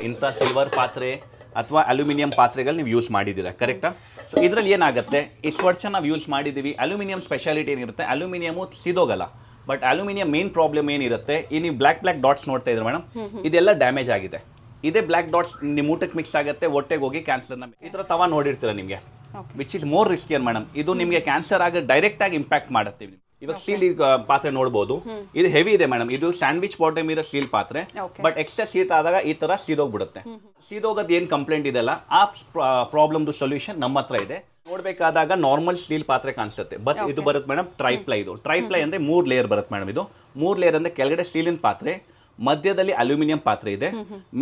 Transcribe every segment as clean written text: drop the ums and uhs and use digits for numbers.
ಇಂಥ ಸಿಲ್ವರ್ ಪಾತ್ರೆ ಅಥವಾ ಅಲ್ಯೂಮಿನಿಯಂ ಪಾತ್ರೆಗಳು ನೀವು ಯೂಸ್ ಮಾಡಿದ್ದೀರಾ, ಕರೆಕ್ಟಾ? ಸೊ ಇದರಲ್ಲಿ ಏನಾಗುತ್ತೆ, ಇಷ್ಟು ವರ್ಷ ನಾವು ಯೂಸ್ ಮಾಡಿದ್ದೀವಿ. ಅಲ್ಯೂಮಿನಿಯಂ ಸ್ಪೆಷಾಲಿಟಿ ಏನಿರುತ್ತೆ, ಅಲ್ಯೂಮಿನಿಯಮು ಸಿದೋಗಲ್ಲ. ಬಟ್ ಅಲ್ಯೂಮಿನಿಯಂ ಮೇನ್ ಪ್ರಾಬ್ಲಮ್ ಏನಿರುತ್ತೆ, ಈ ನೀವು ಬ್ಲ್ಯಾಕ್ ಡಾಟ್ಸ್ ನೋಡ್ತಾ ಇದ್ರೆ ಮೇಡಮ್, ಇದೆಲ್ಲ ಡ್ಯಾಮೇಜ್ ಆಗಿದೆ. ಇದೇ ಬ್ಲ್ಯಾಕ್ ಡಾಟ್ಸ್ ನಿಮ್ಮ ಊಟಕ್ಕೆ ಮಿಕ್ಸ್ ಆಗುತ್ತೆ, ಹೊಟ್ಟೆಗೆ ಹೋಗಿ ಕ್ಯಾನ್ಸರ್ನ ಈ ಥರ ತವಾ ನೋಡಿರ್ತೀರ ನಿಮಗೆ, which is more riskier madam. ಇದು ನಿಮಗೆ ಕ್ಯಾನ್ಸರ್ ಆಗಿ ಡೈರೆಕ್ಟ್ ಆಗಿ ಇಂಪ್ಯಾಕ್ಟ್ ಮಾಡುತ್ತೆ. ಇವಾಗ ಸ್ಟೀಲ್ ಪಾತ್ರೆ ನೋಡ್ಬೋದು, ಇದು ಹೆವಿ ಇದೆ ಮೇಡಮ್. ಇದು ಸ್ಯಾಂಡ್ವಿಚ್ ಬಾಟಮ್ ಇರೋ ಸ್ಟೀಲ್ ಪಾತ್ರೆ. ಬಟ್ ಎಕ್ಸೆಸ್ ಹೀಟ್ ಆದಾಗ ಈ ತರ ಸೀದೋಗ್ಬಿಡುತ್ತೆ. ಸೀದೋಗೋದು ಏನ್ ಕಂಪ್ಲೇಂಟ್ ಇದೆಲ್ಲ, ಆ ಪ್ರಾಬ್ಲಮ್ದು ಸೊಲ್ಯೂಷನ್ ನಮ್ಮ ಹತ್ರ ಇದೆ. ನೋಡ್ಬೇಕಾದಾಗ ನಾರ್ಮಲ್ ಸ್ಟೀಲ್ ಪಾತ್ರೆ ಕಾಣಿಸುತ್ತೆ, ಬಟ್ ಇದು ಬರುತ್ತೆ ಮೇಡಮ್ ಟ್ರೈಪ್ಲೈ. ಇದು ಟ್ರೈಪ್ಲೈ ಅಂದ್ರೆ 3 ಲೇಯರ್ ಬರುತ್ತೆ ಮೇಡಮ್. ಇದು 3 ಲೇಯರ್ ಅಂದ್ರೆ ಕೆಳಗಡೆ ಸ್ಟೀಲಿನ ಪಾತ್ರೆ, ಮಧ್ಯದಲ್ಲಿ ಅಲ್ಯೂಮಿನಿಯಂ ಪಾತ್ರೆ ಇದೆ,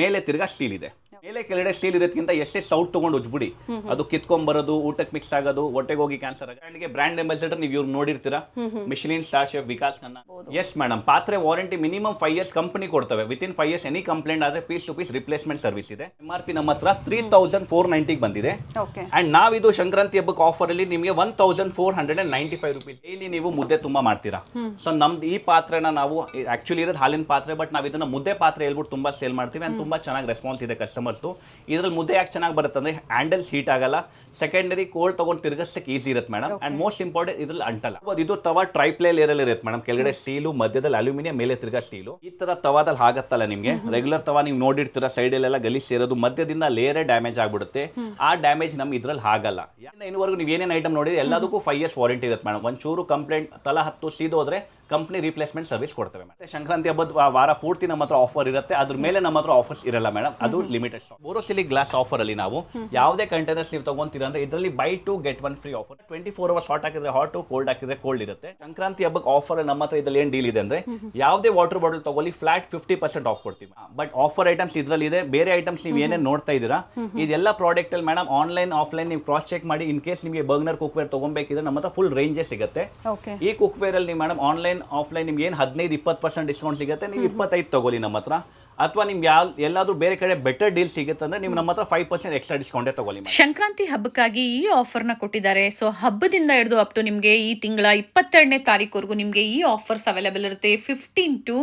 ಮೇಲೆ ತಿರ್ಗಾ ಸ್ಟೀಲ್ ಇದೆ. ಮೇಲೆ ಕೆಳಗಡೆ ಸ್ಟೀಲ್ ಇರೋದ್ಕಿಂತ ಎಷ್ಟೇ ಸೌಟ್ ತಗೊಂಡು ಉಜ್ಬಿಡಿ, ಅದು ಕಿತ್ಕೊಂಡ್ಬರೋದು, ಊಟಕ್ಕೆ ಮಿಕ್ಸ್ ಆಗೋದು, ಹೊಟ್ಟೆಗೆ ಹೋಗಿ ಕ್ಯಾನ್ಸರ್ ಆಗೋದು. ಬ್ರ್ಯಾಂಡ್ ಅಂಬಾಸಿಡರ್ ನೀವು ಇವ್ರು ನೋಡಿರ್ತೀರಾ, Michelin star chef Vikas Khanna. Yes madam, ಪಾತ್ರೆ ವಾರಂಟಿ ಮಿನಿಮಮ್ 5 years ಕಂಪನಿ ಕೊಡ್ತವೆ. ವಿತಿನ್ 5 years ಎನಿ ಕಂಪ್ಲೇಂಟ್ ಆದ್ರೆ piece to piece replacement service ಇದೆ. MRP ನಮ್ಮ ಹತ್ರ 3490 ಬಂದಿದೆ. ಅಂಡ್ ನಾವಿದು ಸಂಕ್ರಾಂತಿ ಹಬ್ಬಕ್ಕೆ ಆಫರ್ ಅಲ್ಲಿ ನಿಮಗೆ 1495 rupees. ಇಲ್ಲಿ ನೀವು ಮುದ್ದೆ ತುಂಬಾ ಮಾಡ್ತೀರಾ. ಸೊ ನಮ್ದು ಈ ಪಾತ್ರೆನ ನಾವು ಆಕ್ಚುಲಿ ಇರೋದು ಹಾಲಿನ ಪಾತ್ರೆ, ಬಟ್ ನಾವು ಇದನ್ನ ಮುದ್ದೆ ಪಾತ್ರೆ ಹೇಳ್ಬಿಟ್ಟು ತುಂಬಾ ಸೇಲ್ ಮಾಡ್ತೀವಿ. ಅಂಡ್ ತುಂಬಾ ಚೆನ್ನಾಗಿ ರೆಸ್ಪಾನ್ಸ್ ಇದೆ ಕಸ್ಟಮರ್ಸ್. ಇದ್ರಲ್ಲಿ ಮುದ್ದೆ ಯಾಕೆ ಚೆನ್ನಾಗಿ ಬರುತ್ತೆ ಅಂದ್ರೆ ಹ್ಯಾಂಡಲ್ಸ್ ಹೀಟ್ ಆಗಲ್ಲ, ಸೆಕೆಂಡರಿ ಕೋಲ್ಡ್ ತಗೊಂಡು ತಿರ್ಗಿಸಕ್ಕೆ ಈಸಿ ಇರುತ್ತೆ ಮೇಡಮ್. ಅಂಡ್ ಮೋಸ್ಟ್ ಇಂಪಾರ್ಟೆಂಟ್ ಇದ್ರಲ್ಲಿ ಅಂಟಲ್ಲ. ಇದು ತವಾ ಟ್ರೈಪ್ಲೈ ಲೇಯರ್ ಅಲ್ಲಿ ಇರುತ್ತೆ ಮೇಡಮ್. ಕೆಳಗಡೆ ಸ್ಟೀಲು, ಮಧ್ಯದಲ್ಲಿ ಅಲ್ಯೂಮಿನಿಯಂ, ಮೇಲೆ ತಿರ್ಗಾ ಸ್ಟೀಲು. ಈ ತರ ತವಾದಲ್ಲಿ ಆಗತ್ತಲ್ಲ ನಿಮಗೆ. ರೆಗ್ಯುಲರ್ ತವಾ ನೀವು ನೋಡಿರ್ತೀರಾ, ಸೈಡ್ ಅಲ್ಲೆಲ್ಲ ಗಲೀಜ್ ಸೇರೋದು, ಮಧ್ಯದಿಂದ ಲೇಯರೇ ಡ್ಯಾಮೇಜ್ ಆಗ್ಬಿಡುತ್ತೆ. ಆ ಡ್ಯಾಮೇಜ್ ನಮ್ ಇದ್ರಲ್ಲಿ ಆಗಲ್ಲ. ಇನ್ನುವರೆಗೂ ನೀವು ಏನೇನು ಐಟಮ್ ನೋಡಿದ್ರೆ ಎಲ್ಲದಕ್ಕೂ 5 years ವಾರಂಟಿ ಇರುತ್ತೆ ಮೇಡಮ್. ಒಂಚೂರು ಕಂಪ್ಲೇಂಟ್ ತಲಾ 10 ಸೀದೋದ್ರೆ ಕಂಪ್ನಿ ರಿಪ್ಲೇಸ್ಮೆಂಟ್ ಸರ್ವಿಸ್ ಕೊಡ್ತೇವೆ. ಮತ್ತೆ ಸಂಕ್ರಾಂತಿ ಹಬ್ಬದ ವಾರ ಪೂರ್ತಿ ನಮ್ಮ ಹತ್ರ ಆಫರ್ ಇರುತ್ತೆ. ಅದ್ರ ಮೇಲೆ ನಮ್ಮ ಹತ್ರ ಆಫರ್ಸ್ ಇರಲ್ಲ ಮೇಡಮ್, ಅದು ಲಿಮಿಟೆಡ್ ಸ್ಟಾಕ್. ಬೋರೋಸಿಲಿಕ್ ಗ್ಲಾಸ್ ಆಫರ್ ಅಲ್ಲಿ ನಾವು ಯಾವುದೇ ಕಂಟೈನರ್ಸ್ ನೀವು ತಗೊಂತೀರಾ ಅಂದ್ರೆ ಇದರಲ್ಲಿ buy 2 get 1 free offer. 24 hours hot ಹಾಕಿದ್ರೆ ಹಾಟ್, ಕೋಲ್ಡ್ ಹಾಕಿದ್ರೆ ಕೋಲ್ಡ್ ಇರುತ್ತೆ. ಸಂಕ್ರಾಂತಿ ಹಬ್ಬಕ್ಕೆ ಆಫರ್ ನಮ್ಮ ಹತ್ರ ಇದ್ರಲ್ಲಿ ಏನ್ ಡೀಲ್ ಇದೆ ಅಂದ್ರೆ, ಯಾವುದೇ ವಾಟರ್ ಬಾಟಲ್ ತಗೊಳ್ಳಿ ಫ್ಲಾಟ್ 50% ಆಫ್ ಕೊಡ್ತೀವಿ. ಬಟ್ ಆಫರ್ ಐಟಮ್ಸ್ ಇದ್ರಲ್ಲಿ ಇದೆ. ಬೇರೆ ಐಟಮ್ಸ್ ನೀವು ಏನೇನು ನೋಡ್ತಾ ಇದ್ದೀರಾ, ಇದೆಲ್ಲ ಪ್ರಾಡಕ್ಟ್ ಅಲ್ಲಿ ಮೇಡಮ್ ಆನ್ಲೈನ್ ಆಫ್ಲೈನ್ ನೀವು ಕ್ರಾಸ್ ಚೆಕ್ ಮಾಡಿ. ಇನ್ ಕೇಸ್ ನಿಮಗೆ ಬರ್ಗ್ನರ್ ಕುಕ್ವೇರ್ ತಗೊಬೇಕಿದ್ರೆ ನಮ್ಮ ಹತ್ರ ಫುಲ್ ರೇಂಜೇ ಸಿಗುತ್ತೆ. ಈ ಕುಕ್ವೇರ್ ಅಲ್ಲಿ ಮೇಡಮ್ ಆನ್ಲೈನ್ ಆಫ್ಲೈನ್ ನಿಮ್ಗೆ 15-20% ಡಿಸ್ಕೌಂಟ್ ಸಿಗುತ್ತೆ. ನೀವು 25 ತಗೊಳ್ಳಿ ನಮ್ಮ ಹತ್ರ. ಅಥವಾ ನಿಮ್ಗೆ ಎಲ್ಲಾದ್ರೂ ಬೇರೆ ಕಡೆ ಬೆಟರ್ ಡೀಲ್ ಸಿಗುತ್ತೆ ಅಂದ್ರೆ ನೀವು ನಮ್ಮ ಹತ್ರ 5% ಎಕ್ಸ್ಟ್ರಾ ಡಿಸ್ಕೌಂಟೇ ತಗೊಳ್ಳಿ. ಸಂಕ್ರಾಂತಿ ಹಬ್ಬಕ್ಕಾಗಿ ಈ ಆಫರ್ನ ಕೊಟ್ಟಿದ್ದಾರೆ. ಸೊ ಹಬ್ಬದಿಂದ ಹಿಡಿದು ಅಪ್ ಟು ನಿಮಗೆ ಈ ತಿಂಗಳ 22ನೇ ತಾರೀಕುವರೆಗೂ ನಿಮಗೆ ಈ ಆಫರ್ಸ್ ಅವೈಲೇಬಲ್ ಇರುತ್ತೆ. 15 to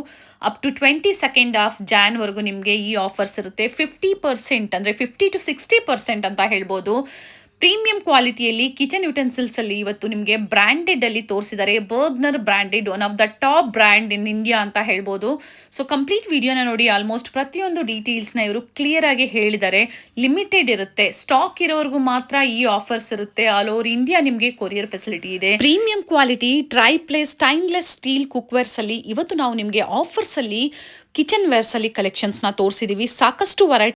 up to 22nd of Jan ವರೆಗೂ ನಿಮಗೆ ಈ ಆಫರ್ಸ್ ಇರುತ್ತೆ. 50% ಅಂದರೆ 50 to 60% ಅಂತ ಹೇಳ್ಬೋದು. ಪ್ರೀಮಿಯಂ ಕ್ವಾಲಿಟಿಯಲ್ಲಿ ಕಿಚನ್ ಯುಟೆನ್ಸಿಲ್ಸ್ ಅಲ್ಲಿ ಇವತ್ತು ನಿಮಗೆ ಬ್ರ್ಯಾಂಡೆಡ್ ಅಲ್ಲಿ ತೋರಿಸಿದ್ದಾರೆ. Bergner branded, one of the top brand in India ಅಂತ ಹೇಳ್ಬೋದು. ಸೊ ಕಂಪ್ಲೀಟ್ ವಿಡಿಯೋನ ನೋಡಿ. ಆಲ್ಮೋಸ್ಟ್ ಪ್ರತಿಯೊಂದು ಡೀಟೇಲ್ಸ್ನ ಇವರು ಕ್ಲಿಯರ್ ಆಗಿ ಹೇಳಿದ್ದಾರೆ. ಲಿಮಿಟೆಡ್ ಇರುತ್ತೆ, ಸ್ಟಾಕ್ ಇರೋವರೆಗೂ ಮಾತ್ರ ಈ ಆಫರ್ಸ್ ಇರುತ್ತೆ. ಆಲ್ ಓವರ್ ಇಂಡಿಯಾ ನಿಮಗೆ ಕೊರಿಯರ್ ಫೆಸಿಲಿಟಿ ಇದೆ. Premium quality triply stainless steel cookwares ಅಲ್ಲಿ ಇವತ್ತು ನಾವು ನಿಮಗೆ ಆಫರ್ಸ್ ಅಲ್ಲಿ ಕಿಚನ್ ವೇರ್ಸ್ ಅಲ್ಲಿ ಕಲೆಕ್ಷನ್ಸ್ ನ ತೋರಿಸಿದೀವಿ. ಸಾಕಷ್ಟು ವೆರೈಟಿ